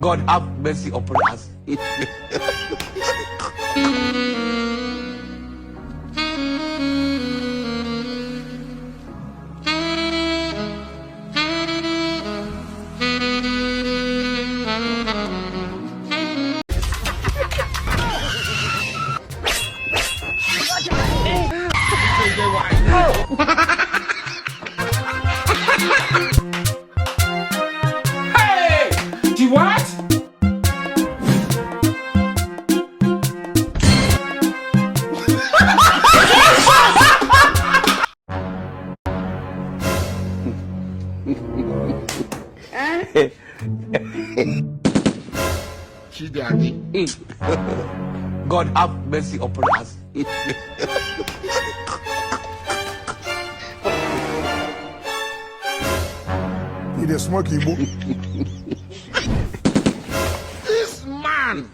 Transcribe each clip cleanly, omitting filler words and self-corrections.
God have mercy upon us. Hey! Do what? God have mercy upon us. He dey smoke Igbo. This man!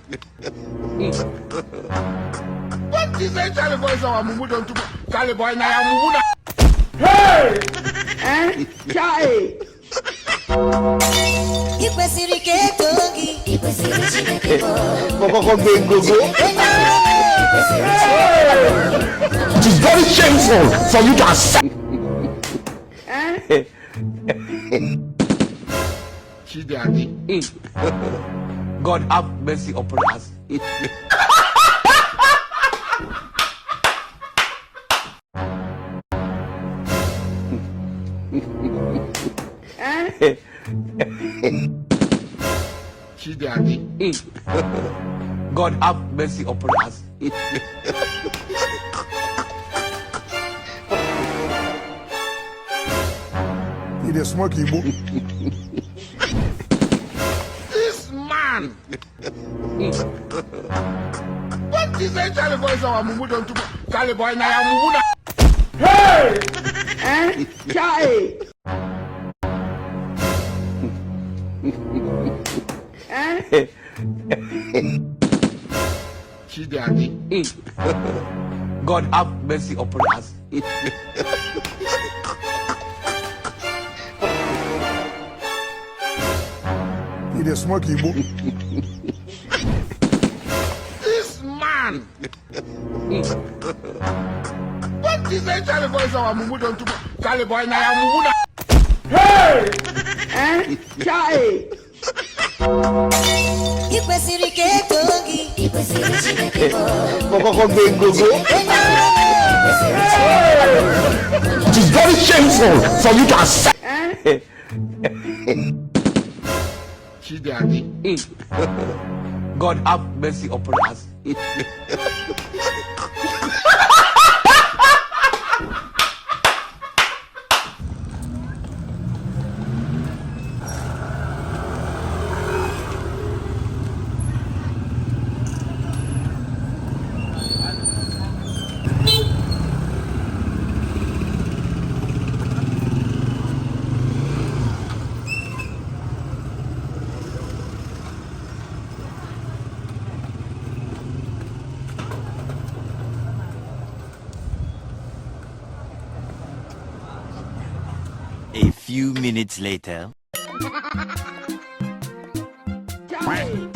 What is that Charlie boy? So I'm moving to Charlie boy. Now I'm moving. Hey! Charlie! It is very shameful for you to accept. God have mercy upon us. God have mercy upon us. He dey smoke Igbo. This man! What is that Charlie boy? So I'm moving to Charlie boy. Now I'm moving. Hey! Charlie! God have mercy upon us. He dey smoke Igbo. This man! What is that Charlie boy? So I'm moving to Charlie boy. Now I'm moving. Hey! Charlie! It is very shameful for you to accept. God have mercy upon us. A few minutes later. Hey!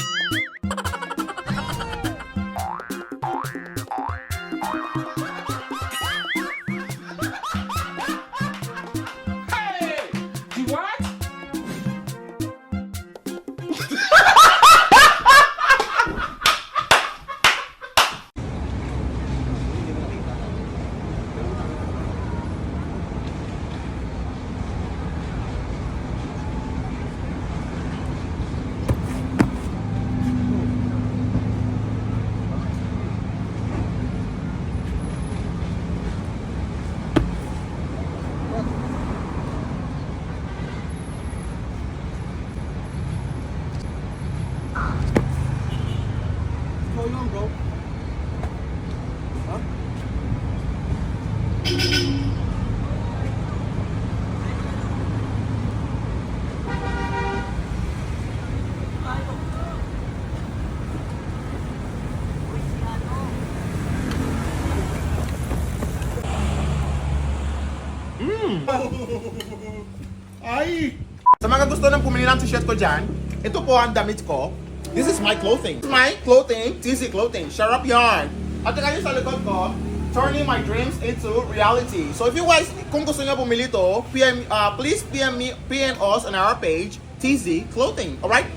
Do what? going on, bro? Huh? Ay! Sa mga gusto nang pumili ng t-shirt ko dyan, ito po ang damit ko. This is my clothing. My clothing, TZ clothing. Shut up yarn. At saka yung sa likod ko, turning my dreams into reality. So if you guys, kung gusto nyo bumili to, please PM us on our page, TZ Clothing. Alright?